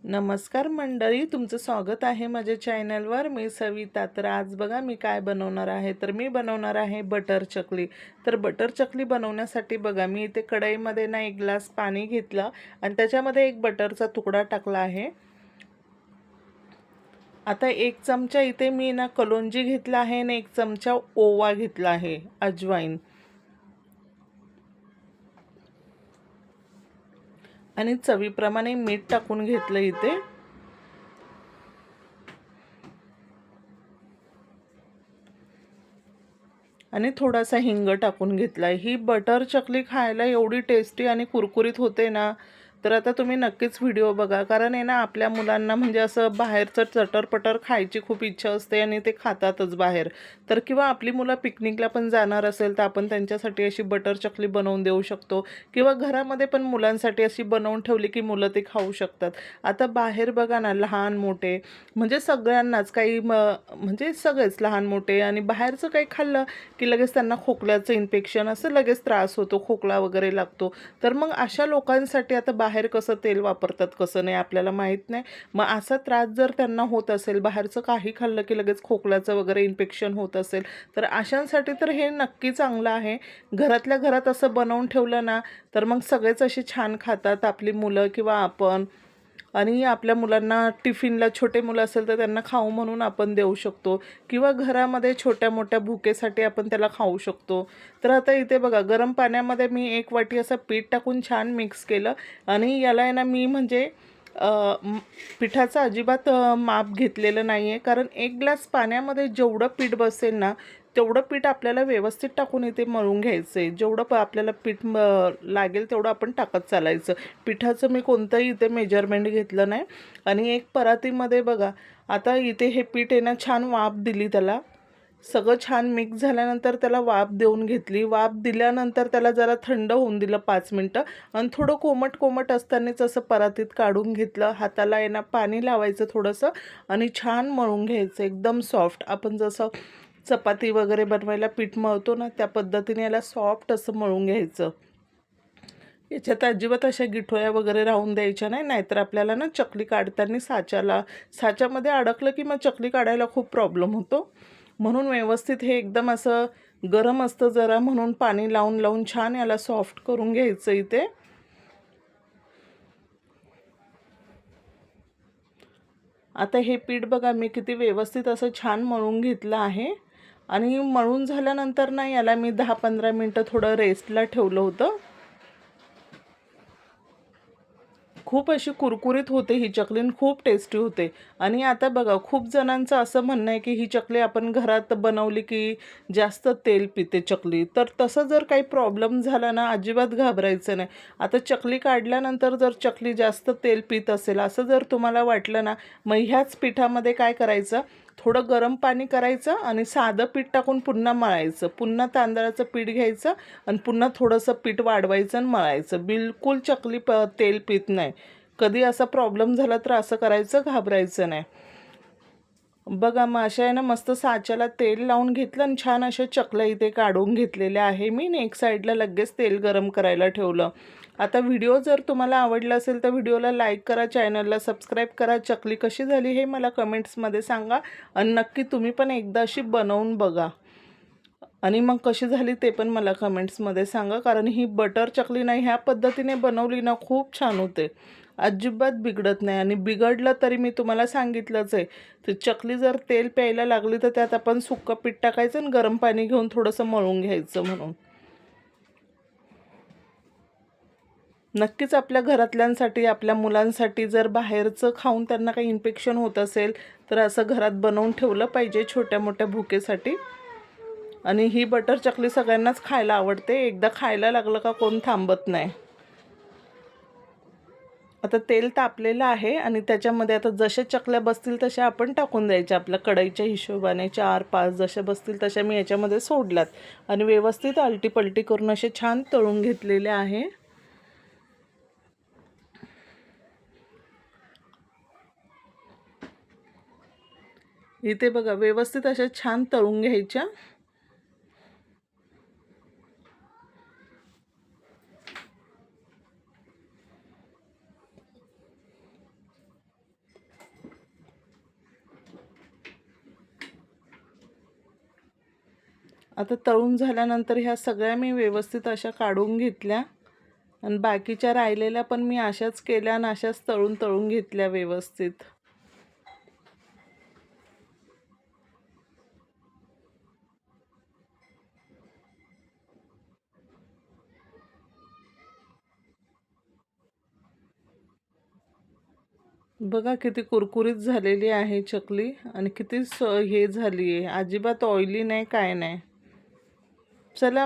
नमस्कार मंडळी, तुमचं स्वागत आहे माझ्या चॅनलवर. मी सविता. तर आज बघा मी काय बनवणार आहे. तर मी बनवणार आहे बटर चकली. तर बटर चकली बनवण्यासाठी बघा मी इथे कढईमध्ये ना 1 ग्लास पाणी घेतलं आणि त्याच्यामध्ये एक बटरचा तुकडा टाकला आहे. आता 1 चमचा इथे मी ना कलोंजी घेतला आहे आणि 1 चमचा ओवा घेतला आहे, अजवाईन. आणि चवीप्रमाणे मीठ टाकून घेतलं इथे. आणि थोडासा हिंग टाकून घेतला. ही बटर चकली खायला एवढी टेस्टी आणि कुरकुरीत होते ना, तर आता तुम्ही नक्कीच व्हिडिओ बघा. कारण आहे ना आपल्या मुलांना म्हणजे असं बाहेरचं चटरपटर खायची खूप इच्छा असते आणि ते खातातच बाहेर. तर किंवा आपली मुलं पिकनिकला पण जाणार असेल तर आपण त्यांच्यासाठी अशी बटर चकली बनवून देऊ शकतो किंवा घरामध्ये पण मुलांसाठी अशी बनवून ठेवली की मुलं ते खाऊ शकतात. आता बाहेर बघा ना लहान मोठे म्हणजे सगळ्यांनाच काही म्हणजे सगळेच लहान मोठे आणि बाहेरचं काही खाल्लं की लगेच त्यांना खोकल्याचं इन्फेक्शन असं लगेच त्रास होतो, खोकला वगैरे लागतो. तर मग अशा लोकांसाठी आता बाहेर कसं तेल वापरतात कसं नाही आपल्याला माहीत नाही. मग असा त्रास जर त्यांना होत असेल, बाहेरचं काही खाल्लं की लगेच खोकल्याचं वगैरे इन्फेक्शन होत असेल, तर अशांसाठी तर हे नक्की चांगलं आहे. घरातल्या घरात असं बनवून ठेवलं ना, तर मग सगळेच असे छान खातात, आपली मुलं किंवा आपण. आणि आपल्या मुलांना टिफिनला छोटे मुलं असेल तर त्यांना खाऊ म्हणून आपण देऊ शकतो किंवा घरामध्ये छोट्या मोठ्या भुकेसाठी आपण त्याला खाऊ शकतो. तर आता इथे बघा गरम पाण्यामध्ये मी 1 वाटी असं पीठ टाकून छान मिक्स केलं आणि याला आहे ना मी म्हणजे पिठाचं अजिबात माप घेतलेलं नाही आहे. कारण 1 ग्लास पाण्यामध्ये जेवढं पीठ बसेल ना तेवढं पीठ आपल्याला व्यवस्थित टाकून इथे मळून घ्यायचं आहे. जेवढं आपल्याला पीठ लागेल तेवढं आपण टाकत चालायचं. पिठाचं मी कोणतंही इथे मेजरमेंट घेतलं नाही. आणि एक परातीमध्ये बघा आता इथे हे पीठ आहे ना छान वाफ दिली त्याला. सगळं छान मिक्स झाल्यानंतर त्याला वाफ देऊन घेतली. वाफ दिल्यानंतर त्याला जरा थंड होऊन दिलं 5 मिनटं आणि थोडं कोमट कोमट असतानाच असं परातीत काढून घेतलं. हाताला आहे ना पाणी लावायचं थोडंसं आणि छान मळून घ्यायचं एकदम सॉफ्ट. आपण जसं चपाती वगैरे बनवायला पीठ मळतो ना त्या पद्धतीने याला सॉफ्ट असं मळून घ्यायचं. याच्यात अजिबात अशा गिठोया वगैरे राहून द्यायच्या नाही, नाहीतर आपल्याला ना चकली काढताना साच्यामध्ये अडकलं की मग चकली काढायला खूप प्रॉब्लेम होतो. म्हणून व्यवस्थित हे एकदम असं गरम असतं जरा म्हणून पाणी लावून लावून छान याला सॉफ्ट करून घ्यायचं इथे. आता हे पीठ बघा मी किती व्यवस्थित असं छान मळून घेतलं आहे. आणि मळून झाल्यानंतर ना याला मी 10-15 मिनटं थोडं रेस्टला ठेवलं होतं. खूप अशी कुरकुरीत होते ही चकली आणि खूप टेस्टी होते. आणि आता बघा खूप जणांचं असं म्हणणं आहे की ही चकली आपण घरात बनवली की जास्त तेल पिते चकली. तर तसं जर काही प्रॉब्लेम झाला ना अजिबात घाबरायचं नाही. आता चकली काढल्यानंतर जर चकली जास्त तेल पित असेल असं जर तुम्हाला वाटलं ना, मग ह्याच पिठामध्ये काय करायचं, थोडं गरम पाणी करायचं आणि साधं पीठ टाकून पुन्हा मळायचं. पुन्हा तांदळाचं पीठ घ्यायचं आणि पुन्हा थोडंसं पीठ वाढवायचं आणि मळायचं. बिलकुल चकली तेल पित नाही. कधी असा प्रॉब्लेम झाला तर असं करायचं, घाबरायचं नाही. बघा मग अशा आहे ना मस्त साच्याला तेल लावून घेतलं आणि छान अशा चकल्या इथे काढून घेतलेल्या आहे मी. एक साईडला लगेच तेल गरम करायला ठेवलं. आता व्हिडिओ जर तुम्हाला आवडला असेल तर व्हिडिओला लाईक करा, चॅनलला सबस्क्राईब करा. चकली कशी झाली हे मला कमेंट्समध्ये सांगा आणि नक्की तुम्ही पण एकदा अशी बनवून बघा आणि मग कशी झाली ते पण मला कमेंट्समध्ये सांगा. कारण ही बटर चकली नाही ह्या पद्धतीने बनवली ना खूप छान होते, अजिबात बिघडत नाही. आणि बिघडलं तरी मी तुम्हाला सांगितलंच आहे, तर चकली जर तेल प्यायला लागली तर त्यात आपण सुक्कं पीठ टाकायचं आणि गरम पाणी घेऊन थोडंसं मळून घ्यायचं. म्हणून नक्कीच आपल्या घरातल्यांसाठी आपल्या मुलांसाठी जर बाहेरचं खाऊन त्यांना काही इन्फेक्शन होत असेल तर असं घरात बनवून ठेवलं पाहिजे छोट्या मोठ्या भुकेसाठी. आणि ही बटर चकली सगळ्यांनाच खायला आवडते, एकदा खायला लागलं का कोण थांबत नाही. आता तेल तापलेलं आहे आणि त्याच्यामध्ये आता जसे चकल्या बसतील तशा आपण टाकून द्यायच्या आपल्या कढईच्या हिशोबाने. 4-5 जशा बसतील तशा मी याच्यामध्ये सोडल्यात आणि व्यवस्थित आलटी-पलटी करून असे छान तळून घेतलेले आहे. इथे बघा व्यवस्थित अशा छान तळून घ्यायच्या. आता तळून झाल्यानंतर ह्या सगळ्या मी व्यवस्थित अशा काढून घेतल्या आणि बाकीच्या राहिलेल्या पण मी अशाच केल्या आणि अशाच तळून घेतल्या व्यवस्थित. बघा किती कुरकुरीत झालेली आहे चकली आणि किती हे झाली आहे, अजिबात ऑइली नाही काय नाही. चला